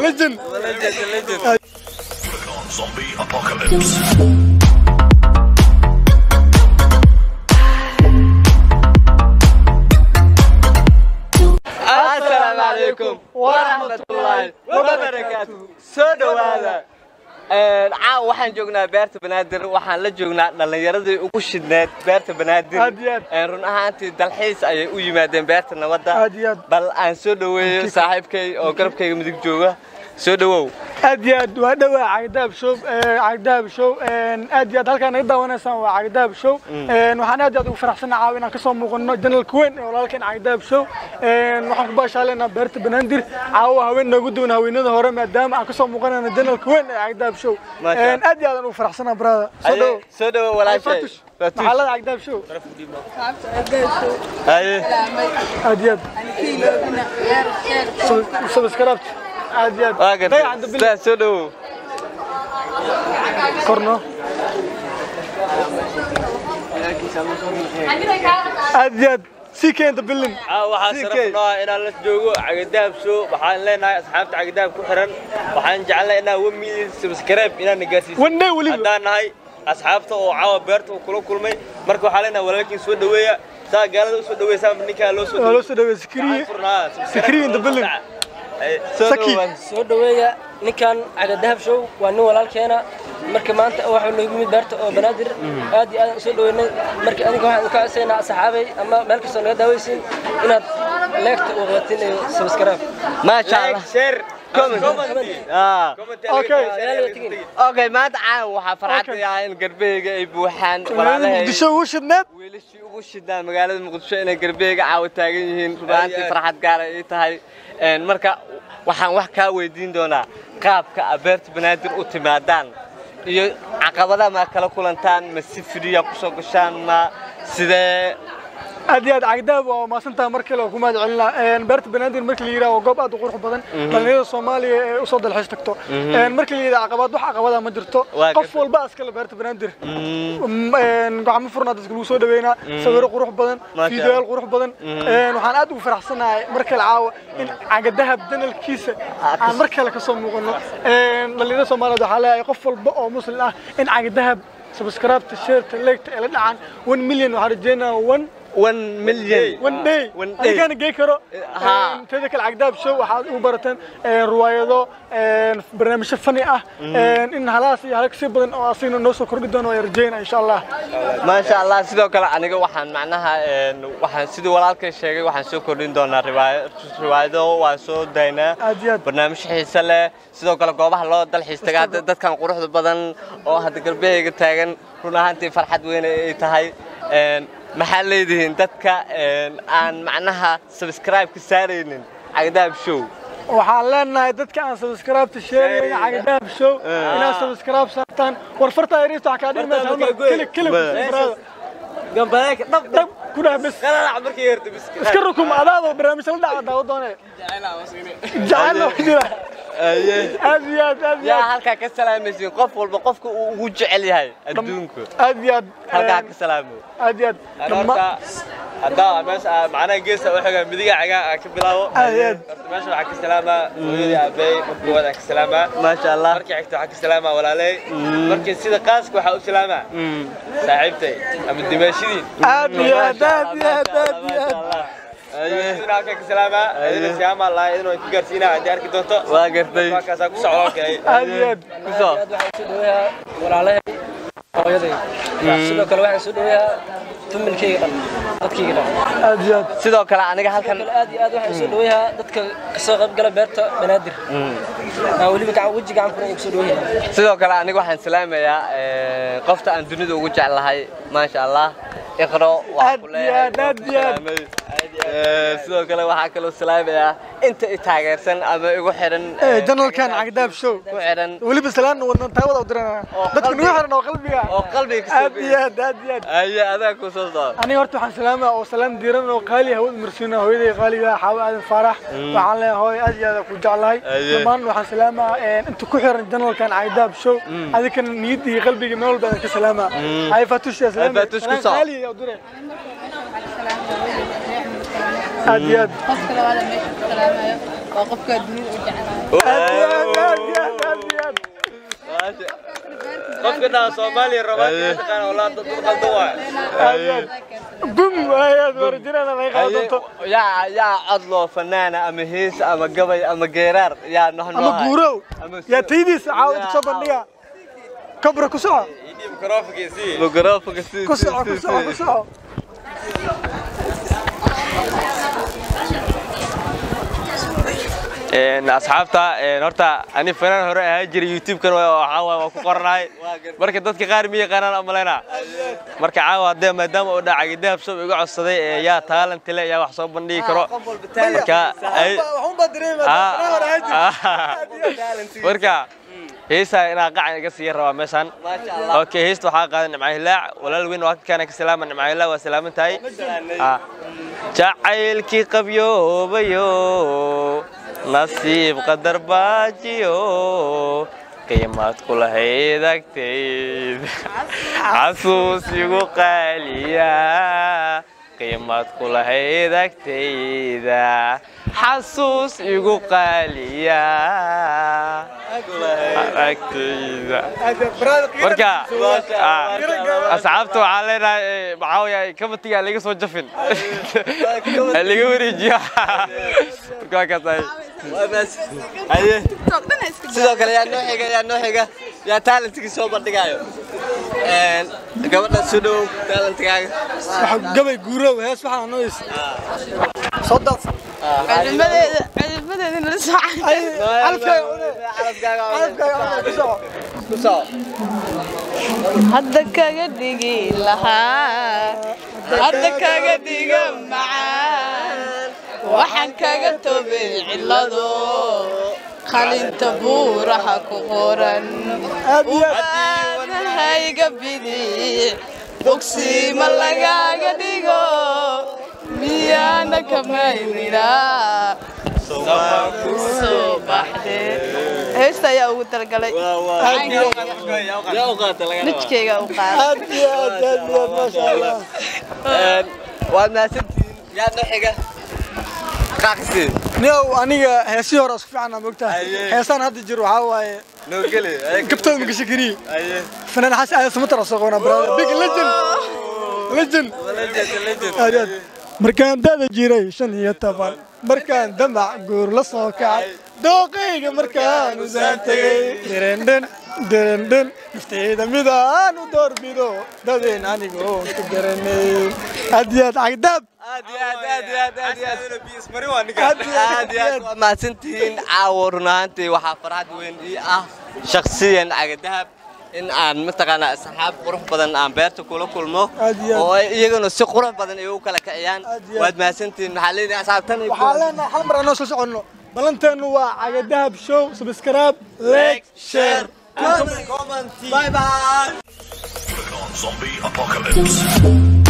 legend. Zombie apocalypse. السلام عليكم ورحمة الله وبركاته. سودو هذا caaw waxaan joognaa beerta banaadir waxaan la joognaa dhalinyaradii ugu shidneed beerta banaadir run ahaantii dalxiis ayay u yimaadeen beerta nabadda bal aan soo dhaweeyo saaxiibkay oo garabkayga midig jooga soo dhawow aad waa dhawaa cagdaab show aad halkaan ay daawanaysan waa cagdaab show waxaan aad ugu faraxsanahay caaw inaan ka soo muuqano janalka weyn ee walaalkeen cagdaab show waxaan ku baashaaleenaa beerta banaadir caaw haween noogu duwan haweenada hore maadaama aan ka soo muuqanayno janalka weyn ee cagdaab show aad ugu faraxsanahay brother soo dhawow walaashay محلات عقداب شو؟ أدياد سبسكرايب أدياد لا سودو كورنو أدياد سيكي أنت بلن waxaan sarafnaa inaan la joogo cagadaab show waxaan leenahay asxaabta cagadaab ku xiran waxaan jeclahay inaan 1 million subscribe inaan gaarsiiso wandee wali hadaan nahay asxaabta oo caawa beerta uu kula kulmay marka waxa leenahay walaalkiin soo dhaweeya saa gaalada u soo dhaweeysan ninka loo soo dhaweeyay sikri inta bilin soo dhaweeya ninkan cagadaab show waa nin walaalkeena marka maanta waxa loo yimid beerta oo banaadir aad iyo aad soo dhaweynay marka aniga waxaan ka codsanaa asxaabay ama meel kasta naga daawaysin inaad leegta u qabatin subscribe ma sha Allah share comment okay maanta caawa waxa farxad in garbeyga ay buuxaan walaalahay Muqdisho ugu shidneed wiilashii ugu shidnaa magaalada Muqdisho inay garbeyga caawa taagan yihiin rubaantii farxad gaar ay tahay marka waxaan wax ka weydiin doonaa qaabka beerta banaadir u timaadaan iyo caqabadaha ma kala kulantaan ma si firiya ku soo gashaan ma sidee أدياد عقداب وماسنتها مركلة وكما دعنا بيرت بنادر مركل يرا وقب أدو قرح بدن بلنيد الصومالي وصد الحج تكتو مركل يرا عقبات وح عقباتها ما درتو قفوا الباس كله بيرت بنادر قاعد مفرنا تقولوا سودا بينا سويرو قرح بدن فيديو القرح بدن وحن أدو فرح سنة مركل عاو عقدها بدن الكيسة عن مركلة كصوم وقلنا بلنيد الصومالي ده حلا يقفوا البقى ومثل إن عقدها سبسكرايب تشيرت لايك إلى عن 1 مليون وحرجينا 1 مليون 1 day أنا كان جاي كرو تذكر العقداب شو واحد وبرتن روايضه برنامج فني إن هلاسي هلك سيبلن أو أصينا نوصل كردون ويرجينا إن شاء الله ما شاء الله سيدو كلا أنا وحن معناها وحن سيدو ولالك الشيء وحن سو كردون دونا روايضه وسو دينا برنامج حسله سيدو كلا قابه الله دل حستقات دت كان قروح بدن أو هذا قلبي قتاعن رونا هنتي فرحة وين تهاي maxaa leedihiin dadka aan macnaha subscribe ka saareynin cagadaab show waxaan leenahay dadka aan subscribe ta sheegay cagadaab show inaa subscribe saartaan warfarta ayriis waxa ka dhigmaysaa kili gambadeek dab ku dhaabis qalalac markii yarto bis iska rukum adaado barnaamij la dhaca daawo doonay jacayl أزياد يا هالك كسلامين قف والبقفك وجعل هاي الدونك أزياد هالك كسلامه أزياد هذا بس معنا جيسة وحاجة مديقة حاجة كبلاو أزياد ما شاء الله حق السلامة ويلي أبي مبروك حق السلامة ما شاء الله مركي حق السلامة ولا لي مركي سيد قاسك وحاول سلامة صاحبتي أم الدمشقين أزياد أنا كك سلامة إذا سيام الله إذا نويت كرسينا عندي أركي دكتور واقرتي ما كذا كسرعة كأي أزياد كسر ولا عليه هذي سيدو كلا واحد سيدوها ثم الكيرة دتكيرة أزياد سيدو كلا أنا جهال كان أدي واحد سيدوها دتك كسر قلب بيرتا بنادر ولي بقى وجهي عم كنا يسيدوها سيدو كلا أنا واحد سلامة يا قفت أن دنيا وجه الله هاي ما شاء الله اقرأ أزياد sidoo kale waxa kale oo salaamaya inta taageersan ama igu xiran janal kan cagdaab show ku xiran wali bislaan wadna taawada u dirana dadku nugu xiran oo qalbiga aad ay adaa ku soo soo ani horta waxaan salaamaa oo salaam diiran oo qaali hawad marsiina hooyaday qaaliga xawa aadan farax waxaan leeyahay aad iyo aad ku jeclahay dhamaan waxaan salaamaa inta ku xiran janal kan cagdaab show adiga niyadii qalbiga meel walba ka salaamaa ay fatush ya salaam qaali oo diray أدياد وقفك الدنيا وجعلها قفنا صومالي الرباط كان اولاد قلدوا بوم هيا ورجلنا ما يقادنتو يا عضلو فنانه اما هيس اما قبي اما جيرار يا نحن اما غورو يا تيديس عاود صبنيا كبر كسعه ميكروفونك كسعه asxaabta horta ani fanaan hore ahaa jiray YouTube kan waa ku qornay marka dadka qaar miya qanaan amalena marka caawa maadaama oo dhacay dahab soo iga codsaday yaa talent leh yaa wax soo bandhigi karo marka waxaan badreemay marka heesa ina qacan iga sii rabaa meeshan okay heesta waxa qaadan Nimca Hilaac walaal weyn waa kan ka salaama Nimca Hilaac waa salaamantahay jacaylki qabyoobayo nasiib qadar baajiyo qiimad kula heedagteed xasuus igu qaaliya qiimad kula heedagteed xasuus igu qaaliya marka asxaabtu waxaa leenahay maxaa kamatiga laga soo jafin laga wareejiya marka ka tahay sidoo kale yaa noo xiga yaa talentki soo bandhigayo gabadha soo dhow talentkaaga gabay guurow hees waxaa noo is soo dad عجبتني الساعة هدك قديقي لها هدك قديقي معان وحنك قدوبي علادو خلين تبورها كغورا وبعد هاي قبيدي بوكسي ملقا قديقو ميانا كماينينا صباحدي هيستا يا ugu talgalay يا وقت laga nijkeyga u qaad ma sha Allah waad maasantiin yaa naxiga qaaqsi niyow aniga heesi hore isku fiican aan ogtahay heesan hadda jir waxa waaye noo gali gabtood ma gashikiri fanaan xasan aad samata rasaqona brother big legend markaan dada jiray 15 markaan damac guur la soo kacay dooqayga markaan u saantay درندن نفتيدا ميدان ودور بيدو دادين انيغو كغرني اديات عقداب اديات ما سنتين عاورنانتي waxa farxad weyn ii ah shakhsiyan cagdahab in aan mataqaana asxaab qurux badan aan beerta kula kulmo oo iyaguna si qurux badan ay u kala kaciyaan waad maasantiin maxaa leeyahay asxaabtan waxa leena hal mar aan soo socono balanteenu waa cagdahab show subscribe like share comment bye bye Zombie Apocalypse.